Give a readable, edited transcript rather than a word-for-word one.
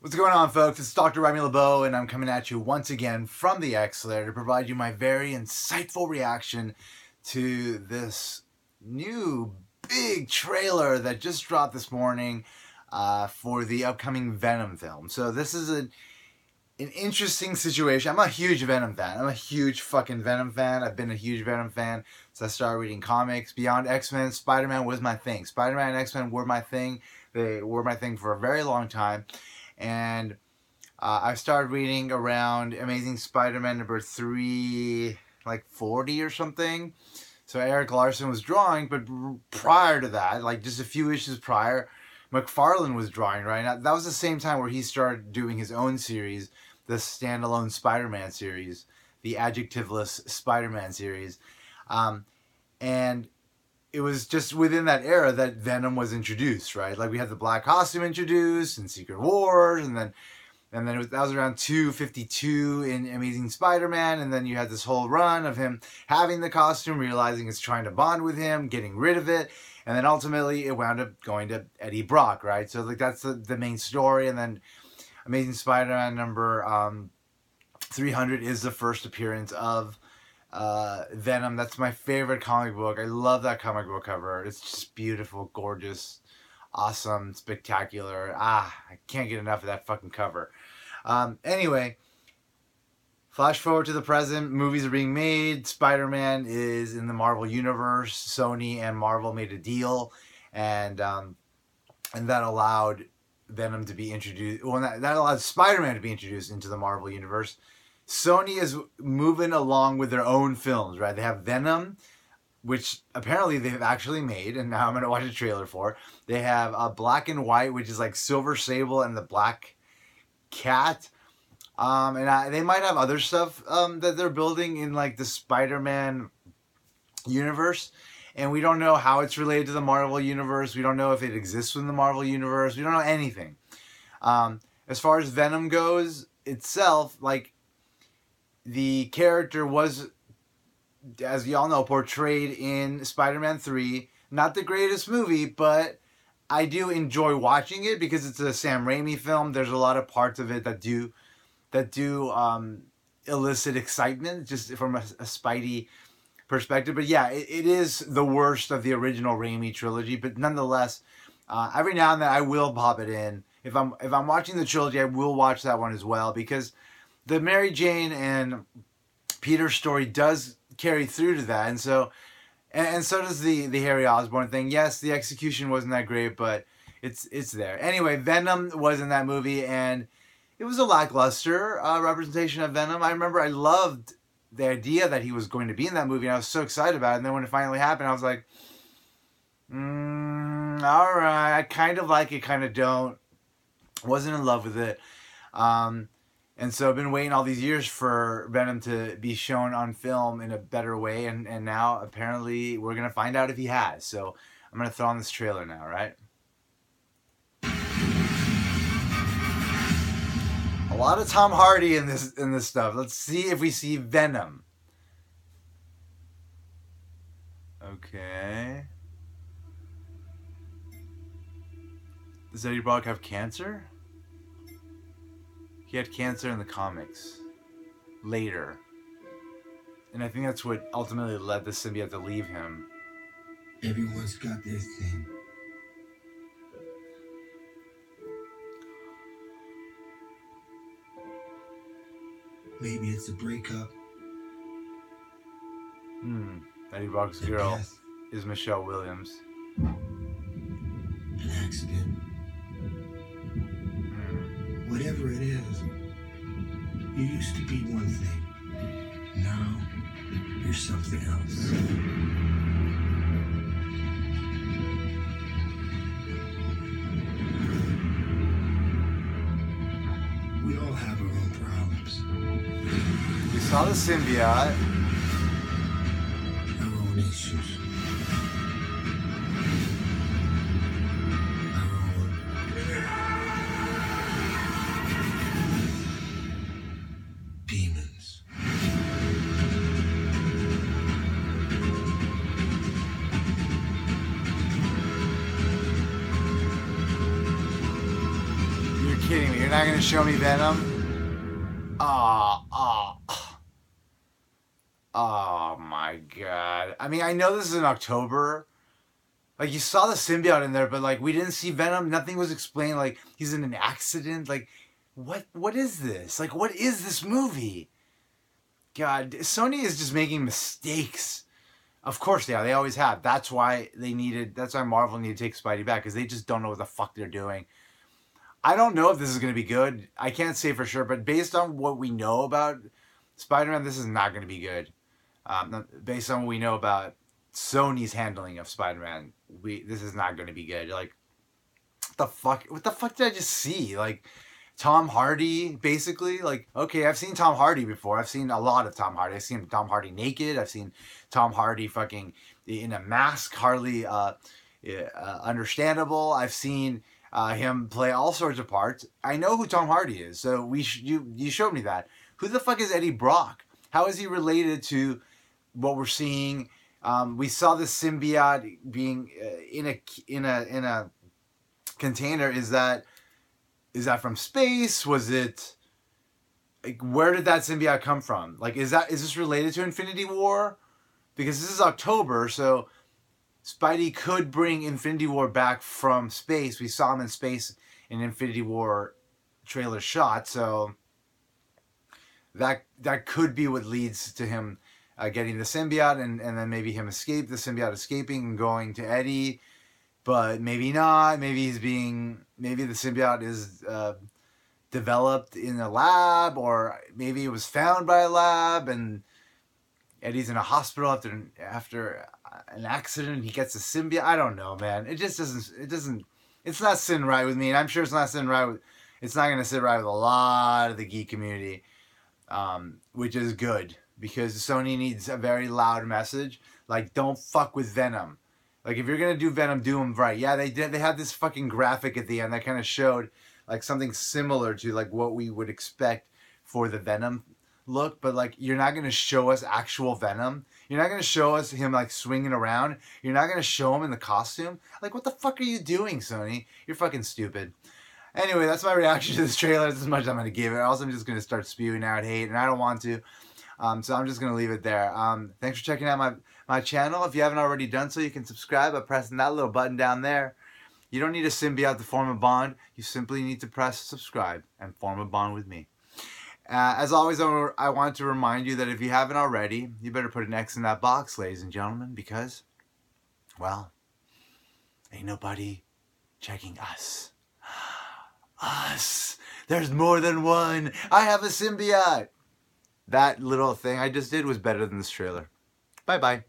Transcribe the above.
What's going on, folks? It's Dr. Remy LeBeau, and I'm coming at you once again from the X-Layer to provide you my very insightful reaction to this new big trailer that just dropped this morning for the upcoming Venom film. So this is an interesting situation. I'm a huge Venom fan. I'm a huge fucking Venom fan. I've been a huge Venom fan since I started reading comics. Beyond X-Men, Spider-Man was my thing. Spider-Man and X-Men were my thing. They were my thing for a very long time. And I started reading around Amazing Spider-Man number 340 or something. So Eric Larson was drawing, but prior to that, like just a few issues prior, McFarlane was drawing, right? Now, that was the same time where he started doing his own series, the standalone Spider-Man series, the adjectiveless Spider-Man series. And it was just within that era that Venom was introduced, right? Like we had the black costume introduced in Secret Wars, and then that was around 252 in Amazing Spider-Man, and then you had this whole run of him having the costume, realizing it's trying to bond with him, getting rid of it, and then ultimately it wound up going to Eddie Brock, right? So like that's the main story, and then Amazing Spider-Man number 300 is the first appearance of Venom. That's my favorite comic book. I love that comic book cover. It's just beautiful, gorgeous, awesome, spectacular. I can't get enough of that fucking cover. Anyway, flash forward to the present. Movies are being made. Spider-Man is in the Marvel Universe. Sony and Marvel made a deal, and that allowed Venom to be introduced. Well, that allowed Spider-Man to be introduced into the Marvel Universe. Sony is moving along with their own films, right? They have Venom, which apparently they've actually made, and now I'm going to watch a trailer for. They have Black and White, which is like Silver Sable and the Black Cat. And they might have other stuff that they're building in like the Spider-Man universe. And we don't know how it's related to the Marvel Universe. We don't know if it exists within the Marvel Universe. We don't know anything. As far as Venom goes itself, like, the character was, as y'all know, portrayed in Spider-Man 3. Not the greatest movie, but I do enjoy watching it because it's a Sam Raimi film. There's a lot of parts of it that do elicit excitement, just from a Spidey perspective. But yeah, it is the worst of the original Raimi trilogy. But nonetheless, every now and then I will pop it in. If I'm watching the trilogy, I will watch that one as well, because the Mary Jane and Peter story does carry through to that, and so does the Harry Osborn thing. Yes, the execution wasn't that great, but it's there. Anyway, Venom was in that movie, and it was a lackluster representation of Venom. I remember I loved the idea that he was going to be in that movie, and I was so excited about it. And then when it finally happened, I was like, all right, I kind of like it, kind of don't. Wasn't in love with it. And so I've been waiting all these years for Venom to be shown on film in a better way, and now apparently we're going to find out if he has. So I'm going to throw on this trailer now, right? A lot of Tom Hardy in this stuff. Let's see if we see Venom. Okay. Does Eddie Brock have cancer? He had cancer in the comics later. And I think that's what ultimately led the symbiote to leave him. Everyone's got their thing. Maybe it's a breakup. Eddie Brock's girl is Michelle Williams. An accident. Whatever it is, you used to be one thing. Now, you're something else. We all have our own problems. We saw the symbiote. Our own issues. Demons. kidding me. You're not going to show me Venom? Oh my god. I mean, I know this is in October. Like, you saw the symbiote in there, but, like, we didn't see Venom. Nothing was explained. Like, he's in an accident. Like, what is this? Like, what is this movie? God, Sony is just making mistakes. Of course they are. They always have. That's why Marvel needed to take Spidey back, because they just don't know what the fuck they're doing. I don't know if this is going to be good. I can't say for sure, but based on what we know about Spider-Man, this is not going to be good. Based on what we know about Sony's handling of Spider-Man, this is not going to be good. Like, what the fuck did I just see? Like, Tom Hardy, basically. Like, okay, I've seen Tom Hardy before. I've seen a lot of Tom Hardy. I've seen Tom Hardy naked. I've seen Tom Hardy fucking in a mask, hardly understandable. I've seen him play all sorts of parts. I know who Tom Hardy is, so you showed me that. Who the fuck is Eddie Brock? How is he related to what we're seeing? We saw the symbiote being in a container. Is that from space? Was it, like, where did that symbiote come from? Like, is this related to Infinity War? Because this is October, so Spidey could bring Infinity War back from space. We saw him in space in Infinity War trailer shot, so that could be what leads to him getting the symbiote, and then maybe him the symbiote escaping and going to Eddie. But maybe not. Maybe the symbiote is developed in a lab, or maybe it was found by a lab, and Eddie's in a hospital after an accident. He gets a symbiote. I don't know, man. It just doesn't. It's not sitting right with me, and I'm sure it's not sitting right with. It's not going to sit right with a lot of the geek community, which is good, because Sony needs a very loud message. Like, don't fuck with Venom. Like, if you're going to do Venom, do him right. Yeah, they did. They had this fucking graphic at the end that kind of showed, like, something similar to, like, what we would expect for the Venom look. But, like, you're not going to show us actual Venom. You're not going to show us him, like, swinging around. You're not going to show him in the costume. Like, what the fuck are you doing, Sony? You're fucking stupid. Anyway, that's my reaction to this trailer. That's as much as I'm going to give it. Also, I'm just going to start spewing out hate, and I don't want to. So I'm just going to leave it there. Thanks for checking out my channel. If you haven't already done so, you can subscribe by pressing that little button down there. You don't need a symbiote to form a bond. You simply need to press subscribe and form a bond with me. As always, I want to remind you that if you haven't already, you better put an X in that box, ladies and gentlemen, because, well, ain't nobody checking us. Us. There's more than one. I have a symbiote. That little thing I just did was better than this trailer. Bye-bye.